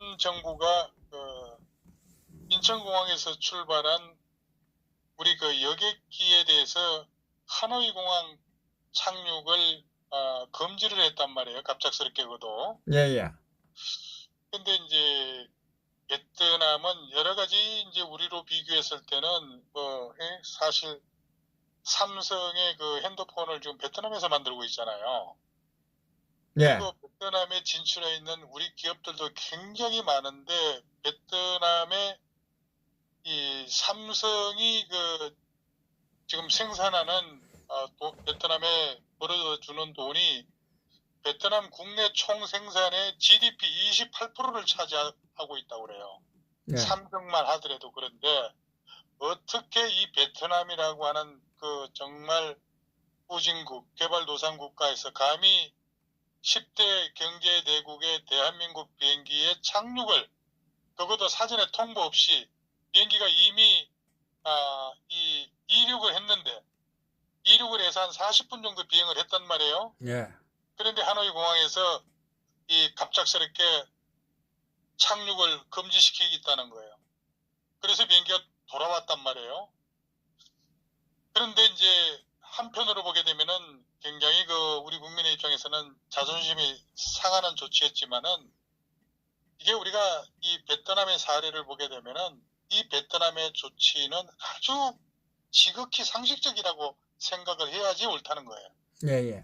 베트남 정부가 인천공항에서 출발한 우리 그 여객기에 대해서 하노이 공항 착륙을 금지를 했단 말이에요. 갑작스럽게 그도. 예. 근데 이제 베트남은 여러 가지 이제 우리로 비교했을 때는 사실 삼성의 그 핸드폰을 지금 베트남에서 만들고 있잖아요. 예. 그리고 베트남에 진출해 있는 우리 기업들도 굉장히 많은데 베트남의 이 삼성이 지금 생산하는 베트남에 벌어주는 돈이 베트남 국내 총 생산의 GDP 28%를 차지하고 있다고 그래요. 예. 삼성만 하더라도. 그런데 어떻게 이 베트남이라고 하는 정말 후진국, 개발도상국가에서 감히 10대 경제대국의 대한민국 비행기의 착륙을, 그것도 사전에 통보 없이 비행기가 이미 이륙을 했는데, 이륙을 해서 한 40분 정도 비행을 했단 말이에요. 예. 그런데 하노이 공항에서 이 갑작스럽게 착륙을 금지시키겠다는 거예요. 그래서 비행기가 돌아왔단 말이에요. 그런데 이제 한편으로 보게 되면은 굉장히 우리 국민의 입장에서는 자존심이 상하는 조치였지만은, 이게 우리가 이 베트남의 사례를 보게 되면은 이 베트남의 조치는 아주 지극히 상식적이라고 생각을 해야지 옳다는 거예요. 예.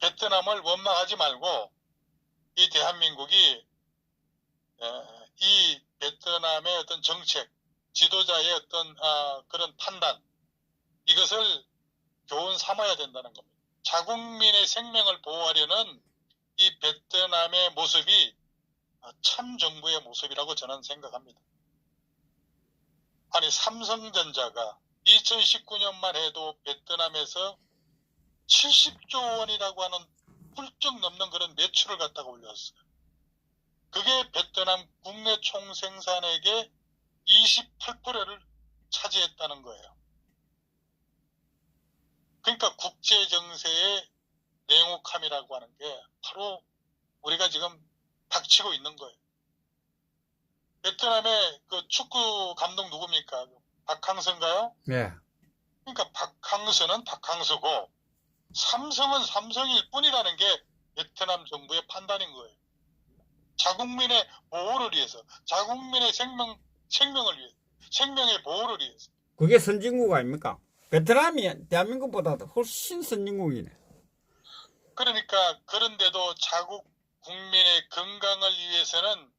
베트남을 원망하지 말고 이 대한민국이 이 베트남의 어떤 정책, 지도자의 어떤 그런 판단, 이것을 교훈 삼아야 된다는 겁니다. 자국민의 생명을 보호하려는 이 베트남의 모습이 참 정부의 모습이라고 저는 생각합니다. 아니, 삼성전자가 2019년만 해도 베트남에서 70조 원이라고 하는 훌쩍 넘는 그런 매출을 갖다가 올렸어요. 그게 베트남 국내 총생산액의 28%를 차지했다는 거예요. 그러니까 국제정세의 냉혹함이라고 하는 게 바로 우리가 지금 닥치고 있는 거예요. 베트남의 축구 감독 누굽니까? 박항서인가요? 예. 그러니까 박항서는 박항서고 삼성은 삼성일 뿐이라는 게 베트남 정부의 판단인 거예요. 자국민의 보호를 위해서, 자국민의 생명을 위해서, 생명의 보호를 위해서. 그게 선진국 아닙니까? 베트남이 대한민국보다 훨씬 선진국이네. 그러니까 그런데도 자국 국민의 건강을 위해서는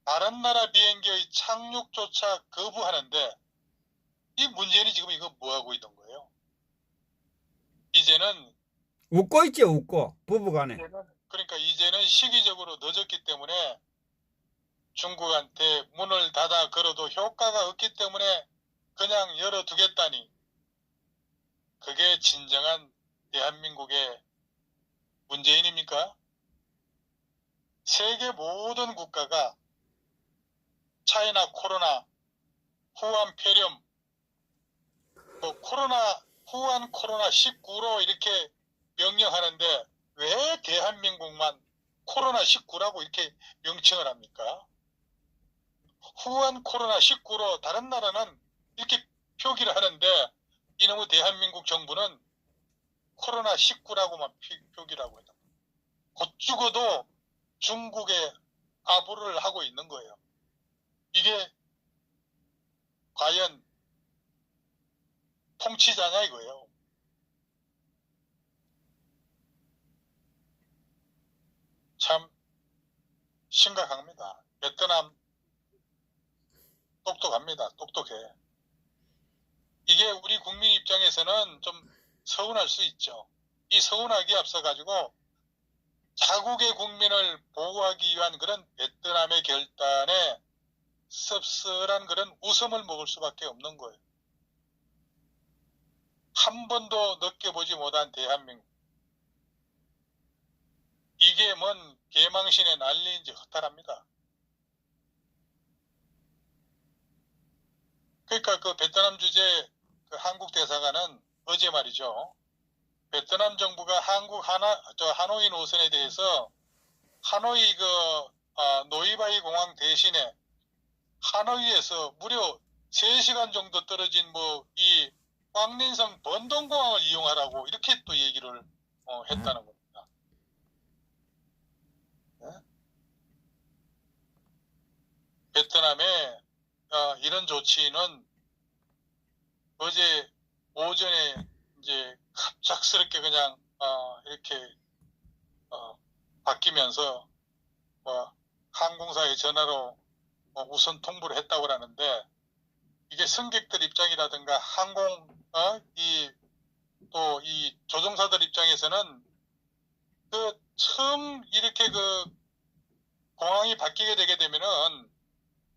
다른 나라 비행기의 착륙조차 거부하는데, 이 문재인이 지금 이거 뭐하고 있는 거예요? 이제는 웃고 있죠, 웃고. 부부간에. 그러니까 이제는 시기적으로 늦었기 때문에 중국한테 문을 닫아 걸어도 효과가 없기 때문에 그냥 열어두겠다니, 그게 진정한 대한민국의 문재인입니까? 세계 모든 국가가 차이나 코로나, 후한 폐렴, 후한 코로나 19로 이렇게 명령하는데 왜 대한민국만 코로나 19라고 이렇게 명칭을 합니까? 후한 코로나 19로 다른 나라는 이렇게 표기를 하는데 이놈의 대한민국 정부는 코로나 19라고만 표기를 하고 있는 거예요. 곧 죽어도 중국에 아부를 하고 있는 거예요. 이게 과연 통치자냐 이거예요. 참 심각합니다. 베트남 똑똑합니다. 똑똑해. 이게 우리 국민 입장에서는 좀 서운할 수 있죠. 이 서운하기에 앞서가지고 자국의 국민을 보호하기 위한 그런 베트남의 결단에 씁쓸한 그런 웃음을 먹을 수밖에 없는 거예요. 한 번도 느껴보지 못한 대한민국. 이게 뭔 개망신의 난리인지 허탈합니다. 그러니까 베트남 주재 한국 대사관은 어제 말이죠. 베트남 정부가 하노이 노선에 대해서 하노이 노이바이 공항 대신에 하노이에서 무려 3시간 정도 떨어진 이 광린성 번동공항을 이용하라고 이렇게 또 얘기를 했다는 겁니다. 네? 베트남의 이런 조치는 어제 오전에 이제 갑작스럽게 그냥 이렇게 바뀌면서 항공사에 전화로 우선 통보를 했다고 하는데, 이게 승객들 입장이라든가 또 이 조종사들 입장에서는 처음 이렇게 공항이 바뀌게 되게 되면은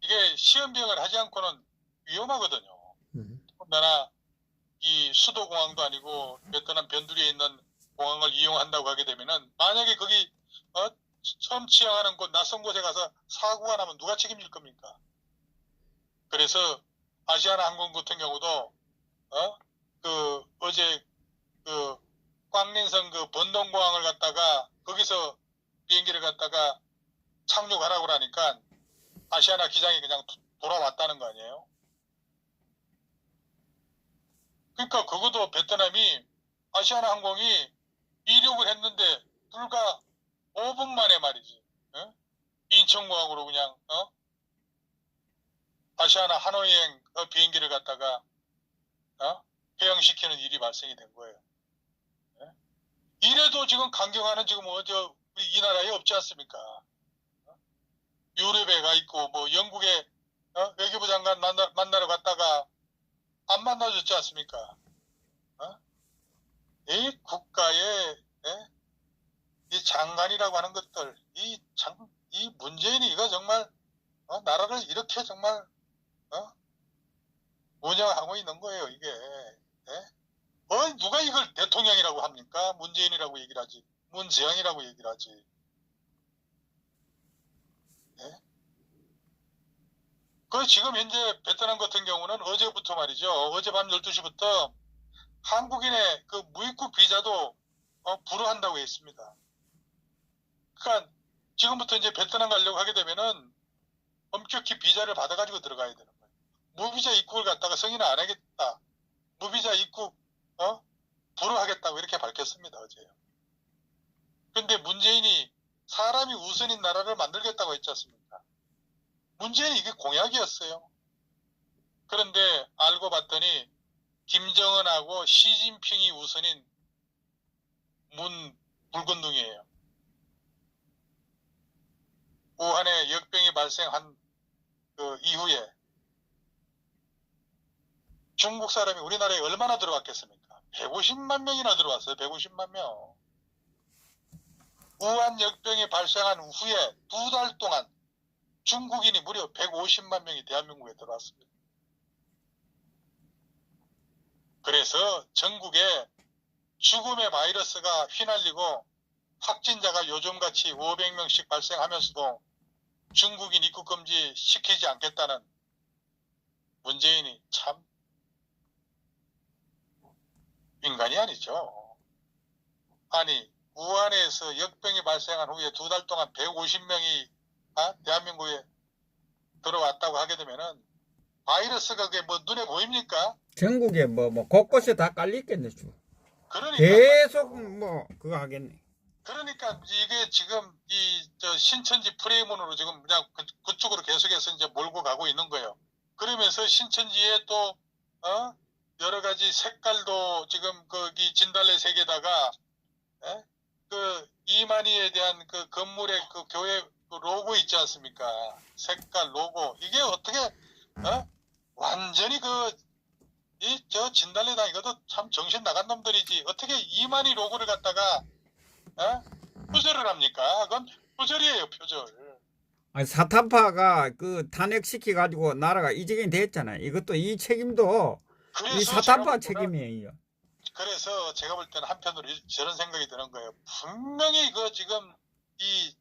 이게 시험 비행을 하지 않고는 위험하거든요. 더군다나 이 수도공항도 아니고 베트남 변두리에 있는 공항을 이용한다고 하게 되면은 만약에 거기 처음 취항하는 곳 낯선 곳에 가서 사고가 나면 누가 책임질 겁니까? 그래서 아시아나항공 같은 경우도 어제 광린성 번동공항을 갔다가 거기서 비행기를 갖다가 착륙하라고 하니까 아시아나 기장이 그냥 돌아왔다는 거 아니에요? 그러니까 그것도 베트남이 아시아나항공이 이륙을 했는데 불과 5분 만에 말이지, 인천공항으로 그냥 아시아나 하노이행 비행기를 갖다가 폐항시키는 일이 발생이 된 거예요. 이래도 지금 강경화는 지금 우리 이 나라에 없지 않습니까? 유럽에 가 있고 영국의 외교부 장관 만나러 갔다가 안 만나줬지 않습니까? 이 국가의 이 장관이라고 하는 것들, 이 문재인이 이거 정말 나라를 이렇게 정말 운영하고 있는 거예요, 이게. 누가 이걸 대통령이라고 합니까? 문재인이라고 얘기를 하지. 문재영이라고 얘기를 하지. 지금 현재 베트남 같은 경우는 어제부터 말이죠. 어젯밤 12시부터 한국인의 무입국 비자도 불허한다고 했습니다. 그러니까 지금부터 이제 베트남 가려고 하게 되면은 엄격히 비자를 받아가지고 들어가야 되는 거예요. 무비자 입국을 갖다가 승인을 안 하겠다. 무비자 입국 불허하겠다고 이렇게 밝혔습니다, 어제요. 근데 문재인이 사람이 우선인 나라를 만들겠다고 했지 않습니까? 문재인이 이게 공약이었어요. 그런데 알고 봤더니 김정은하고 시진핑이 우선인 불건둥이에요. 우한에 역병이 발생한 이후에 중국 사람이 우리나라에 얼마나 들어왔겠습니까? 150만 명이나 들어왔어요. 150만 명. 우한 역병이 발생한 후에 2달 동안 중국인이 무려 150만 명이 대한민국에 들어왔습니다. 그래서 전국에 죽음의 바이러스가 휘날리고 확진자가 요즘같이 500명씩 발생하면서도 중국인 입국 금지 시키지 않겠다는 문재인이 참 인간이 아니죠. 아니, 우한에서 역병이 발생한 후에 2달 동안 150명이 대한민국에 들어왔다고 하게 되면은 바이러스가 그게 눈에 보입니까? 전국에 곳곳에 다 깔려있겠네, 주. 그러니까 계속 그거 하겠네. 그러니까 이게 지금 신천지 프레임으로 지금 그냥 그쪽으로 계속해서 이제 몰고 가고 있는 거예요. 그러면서 신천지에 또 여러 가지 색깔도 지금 거기 진달래 색에다가 이만희에 대한 건물의 교회 로고 있지 않습니까? 색깔 로고 이게 어떻게 완전히 저 진달래당 이것도 참 정신 나간 놈들이지 어떻게 이만희 로고를 갖다가 표절을 합니까? 그건 표절이에요, 표절. 아니, 사탄파가 탄핵시켜가지고 나라가 이적이 됐잖아요. 이것도 이 책임도 이 사탄파 책임이에요. 그래서 제가 볼 때는 한편으로 저런 생각이 드는 거예요. 분명히 지금 이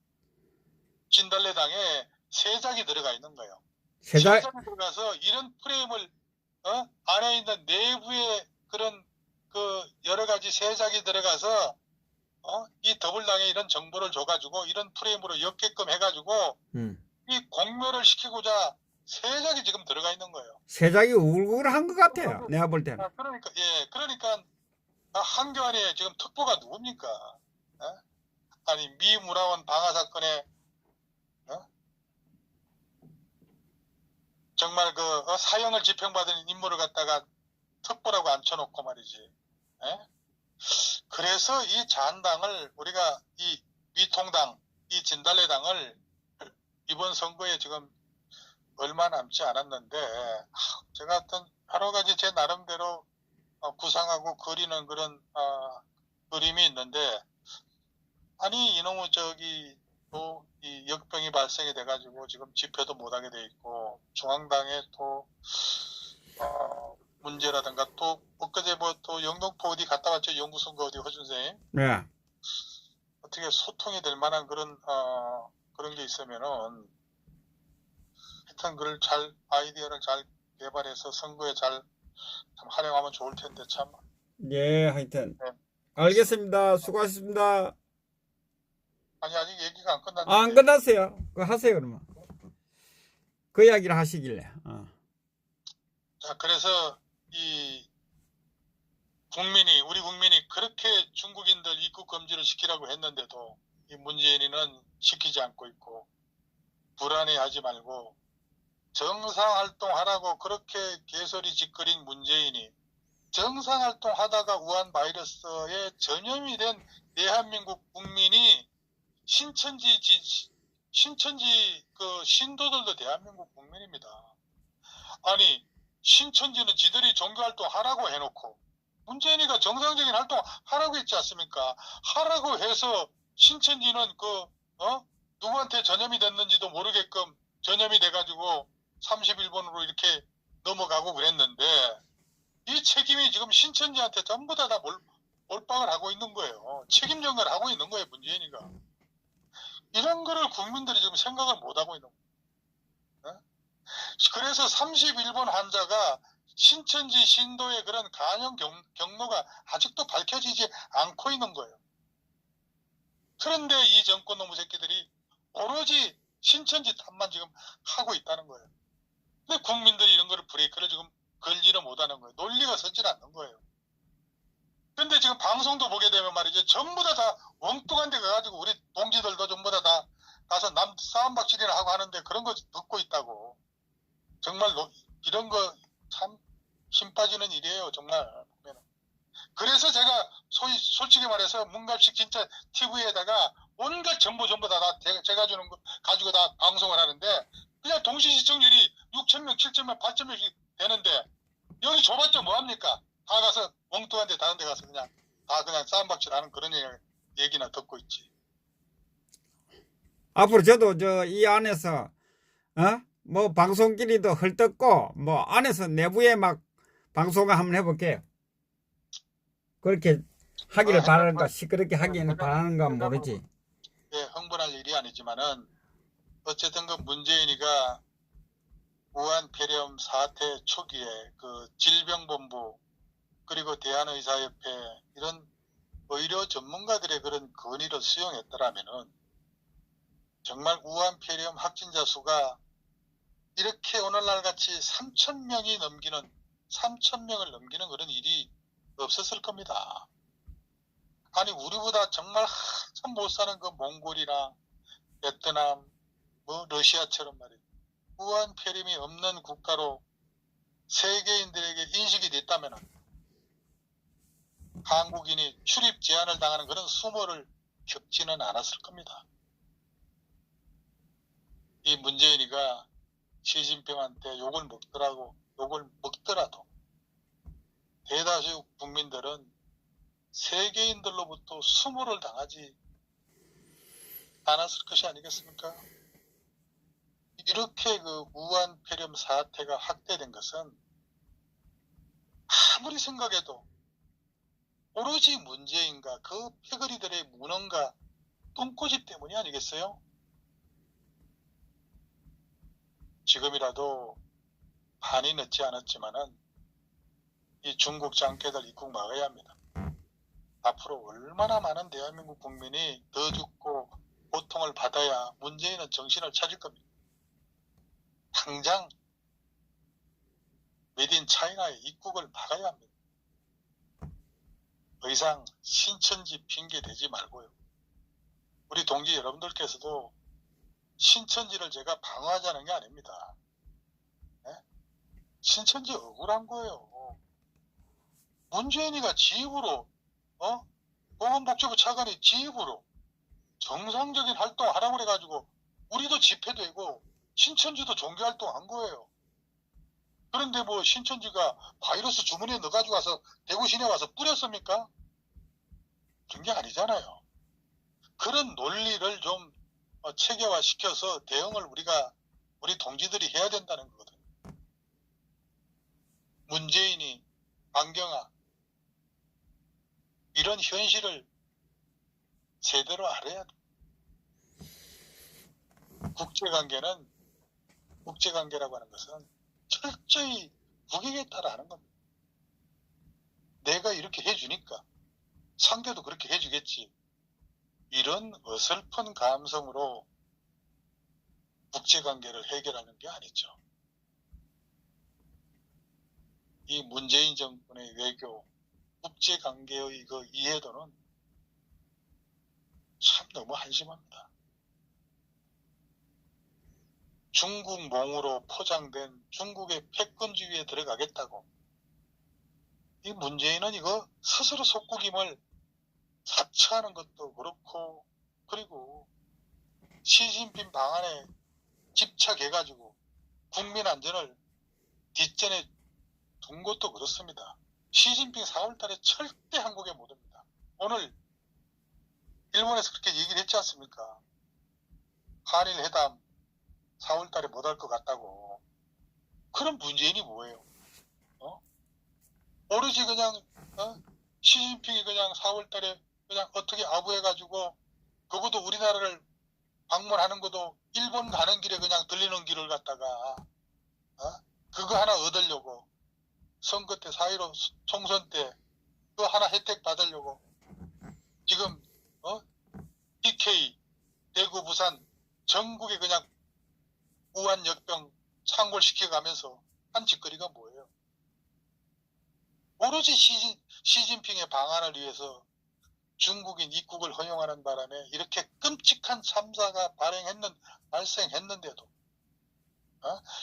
진달래당에 세작이 들어가 있는 거예요. 세작이 들어가서 이런 프레임을 안에 있는 내부에 그런 여러 가지 세작이 들어가서 이 더블당에 이런 정보를 줘가지고 이런 프레임으로 엮게끔 해가지고 이 공멸을 시키고자 세작이 지금 들어가 있는 거예요. 세작이 우울한 것 같아요. 내가 볼 때는. 그러니까 한교안에 지금 특보가 누굽니까? 아니 미 문화원 방화 사건에 정말 그 사형을 집행받은 인물을 갖다가 특보라고 앉혀놓고 말이지. 그래서 이 자한당을 우리가 이 위통당, 이 진달래당을 이번 선거에 지금 얼마 남지 않았는데 제가 어떤 여러 가지 제 나름대로 구상하고 그리는 그런 그림이 있는데 아니 이놈의 또 이 역병이 발생이 돼가지고 지금 집회도 못하게 돼 있고 중앙당에 또 문제라든가 또 엊그제 또 영등포 어디 갔다 왔죠. 연구선거 어디 허준생. 네. 어떻게 소통이 될 만한 그런 게 있으면은 하여튼 그걸 아이디어를 잘 개발해서 선거에 잘 참 활용하면 좋을 텐데 참. 예, 하여튼. 네. 알겠습니다. 수고하셨습니다. 아니 아직 얘기가 안 끝났는데. 안 끝났어요. 그거 하세요 그러면. 그 이야기를 하시길래. 자, 그래서 우리 국민이 그렇게 중국인들 입국 금지를 시키라고 했는데도 이 문재인이는 시키지 않고 있고 불안해하지 말고 정상활동하라고 그렇게 개소리 짓거린 문재인이 정상활동하다가 우한 바이러스에 전염이 된 대한민국 국민이 신천지 그 신도들도 대한민국 국민입니다. 아니 신천지는 지들이 종교활동 하라고 해놓고 문재인이가 정상적인 활동 하라고 했지 않습니까? 하라고 해서 신천지는 누구한테 전염이 됐는지도 모르게끔 전염이 돼가지고 31번으로 이렇게 넘어가고 그랬는데 이 책임이 지금 신천지한테 전부 다 몰빵을 하고 있는 거예요. 책임 전가를 하고 있는 거예요, 문재인이가. 이런 거를 국민들이 지금 생각을 못 하고 있는 거예요. 그래서 31번 환자가 신천지 신도의 그런 간염 경로가 아직도 밝혀지지 않고 있는 거예요. 그런데 이 정권 놈의 새끼들이 오로지 신천지 탓만 지금 하고 있다는 거예요. 근데 국민들이 이런 거를 브레이크를 지금 걸지를 못하는 거예요. 논리가 서질 않는 거예요. 근데 지금 방송도 보게 되면 말이죠. 전부 다 엉뚱한 데 가가지고 우리 동지들도 전부 다 가서 남 싸움박질이나 하고 하는데 그런 거 듣고 있다고. 정말 이런 거 참 힘 빠지는 일이에요. 정말. 그래서 제가 솔직히 말해서 문갑식 진짜 TV에다가 온갖 정보 전부 다 제가 주는 거 가지고 다 방송을 하는데 그냥 동시 시청률이 6,000명, 7,000명, 8,000명씩 되는데 여기 줘봤자 뭐합니까? 다 가서 엉뚱한 데 다른 데 가서 그냥 싸움박질 하는 그런 얘기나 듣고 있지. 앞으로 저도 이 안에서 뭐 방송끼리도 헐뜯고 뭐 안에서 내부에 막 방송을 한번 해볼게요. 그렇게 하기를 바라는가 시끄럽게 하기는 바라는가 모르지. 예, 흥분할 일이 아니지만은 어쨌든 그 문재인이가 우한 폐렴 사태 초기에 그 질병본부 그리고 대한의사협회 이런 의료 전문가들의 그런 건의를 수용했더라면은 정말 우한 폐렴 확진자 수가 이렇게 오늘날 같이 3,000명을 넘기는 그런 일이 없었을 겁니다. 아니 우리보다 정말 한참 못 사는 그 몽골이나 베트남, 러시아처럼 말이에요. 우한 폐렴이 없는 국가로 세계인들에게 인식이 됐다면 한국인이 출입 제한을 당하는 그런 수모를 겪지는 않았을 겁니다. 이 문재인이가 시진핑한테 욕을 먹더라도 대다수 국민들은 세계인들로부터 수모를 당하지 않았을 것이 아니겠습니까? 이렇게 그 우한 폐렴 사태가 확대된 것은 아무리 생각해도 오로지 문재인과 그 패거리들의 무능과 똥꼬집 때문이 아니겠어요? 지금이라도 반이 늦지 않았지만은 이 중국 장개들 입국 막아야 합니다. 앞으로 얼마나 많은 대한민국 국민이 더 죽고 고통을 받아야 문재인은 정신을 차릴 겁니다. 당장 메딘 차이나의 입국을 막아야 합니다. 더 이상 신천지 핑계 대지 말고요. 우리 동지 여러분들께서도 신천지를 제가 방어하자는 게 아닙니다. 네? 신천지 억울한 거예요. 문재인이가 지 입으로 보건복지부 차관이 지 입으로 정상적인 활동 하라고 그래가지고 우리도 집회되고 신천지도 종교활동 한 거예요. 그런데 뭐 신천지가 바이러스 주머니에 넣어가지고 와서 대구 시내 와서 뿌렸습니까? 그런 게 아니잖아요. 그런 논리를 좀 체계화시켜서 대응을 우리 동지들이 해야 된다는 거거든요. 문재인이, 안경아, 이런 현실을 제대로 알아야 돼. 국제관계라고 하는 것은 철저히 국익에 따라 하는 겁니다. 내가 이렇게 해주니까 상대도 그렇게 해주겠지. 이런 어설픈 감성으로 국제관계를 해결하는 게 아니죠. 이 문재인 정권의 외교, 국제관계의 그 이해도는 참 너무 한심합니다. 중국몽으로 포장된 중국의 패권주의에 들어가겠다고. 이 문재인은 이거 스스로 속국임을 자처하는 것도 그렇고, 그리고 시진핑 방안에 집착해가지고 국민 안전을 뒷전에 둔 것도 그렇습니다. 시진핑 4월달에 절대 한국에 못 옵니다. 오늘 일본에서 그렇게 얘기를 했지 않습니까? 한일 회담 4월달에 못 할 것 같다고. 그럼 문재인이 뭐예요? 오로지 그냥 시진핑이 그냥 4월달에 그냥 어떻게 아부해가지고 그것도 우리나라를 방문하는 것도 일본 가는 길에 그냥 들리는 길을 갖다가 그거 하나 얻으려고 선거 때 4.15 총선 때 그거 하나 혜택 받으려고 지금 PK 대구 부산 전국에 그냥 우한역병 창궐시켜가면서 한 짓거리가 뭐예요? 오로지 시진핑의 방안을 위해서 중국인 입국을 허용하는 바람에 이렇게 끔찍한 참사가 발생했는데도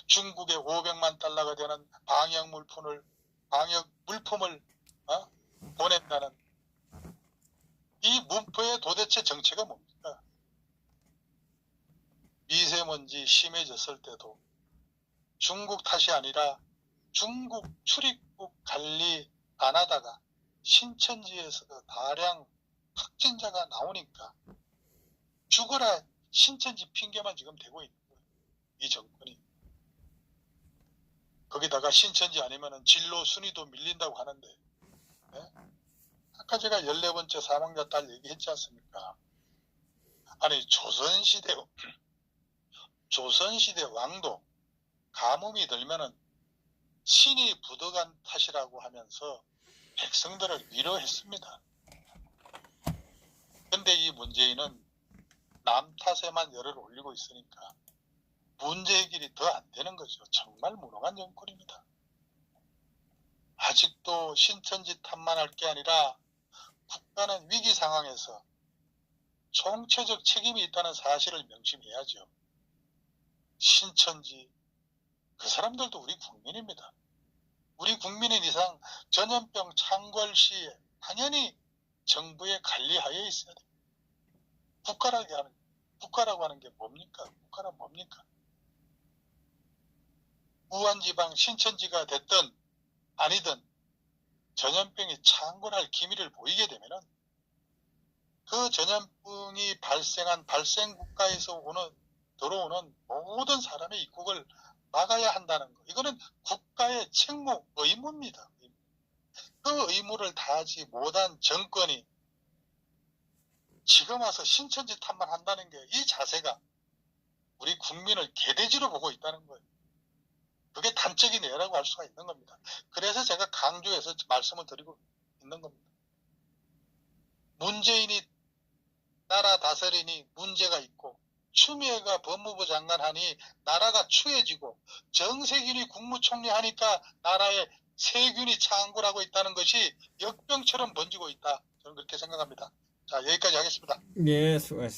중국에 500만 달러가 되는 방역 물품을 보낸다는 이 문포의 도대체 정체가 뭡니까? 미세먼지 심해졌을 때도 중국 탓이 아니라 중국 출입국 관리 안 하다가 신천지에서 다량 확진자가 나오니까 죽어라 신천지 핑계만 지금 대고 있는 거예요. 이 정권이. 거기다가 신천지 아니면은 진로 순위도 밀린다고 하는데 아까 제가 14번째 사망자 딸 얘기했지 않습니까? 아니 조선시대 왕도 가뭄이 들면은 신이 부덕한 탓이라고 하면서 백성들을 위로했습니다. 근데 이 문재인은 남 탓에만 열을 올리고 있으니까 문제 해결이 더 안 되는 거죠. 정말 무능한 정권입니다. 아직도 신천지 탓만 할 게 아니라 국가는 위기 상황에서 총체적 책임이 있다는 사실을 명심해야죠. 신천지 그 사람들도 우리 국민입니다. 우리 국민인 이상 전염병 창궐 시에 당연히 정부의 관리하에 있어야 돼요. 국가라고 하는 게 뭡니까? 국가란 뭡니까? 우한지방 신천지가 됐든 아니든 전염병이 창궐할 기미를 보이게 되면은 그 전염병이 발생한 발생 국가에서 들어오는 모든 사람의 입국을 막아야 한다는 거. 이거는 국가의 책무, 의무입니다. 그 의무를 다하지 못한 정권이 지금 와서 신천지 탓만 한다는 게 이 자세가 우리 국민을 개돼지로 보고 있다는 거예요. 그게 단적인 예라고 할 수가 있는 겁니다. 그래서 제가 강조해서 말씀을 드리고 있는 겁니다. 문재인이 나라 다스리니 문제가 있고 추미애가 법무부 장관 하니 나라가 추해지고 정세균이 국무총리 하니까 나라에 세균이 창궐하고 있다는 것이 역병처럼 번지고 있다. 저는 그렇게 생각합니다. 자, 여기까지 하겠습니다. 예, 수고하셨습니다.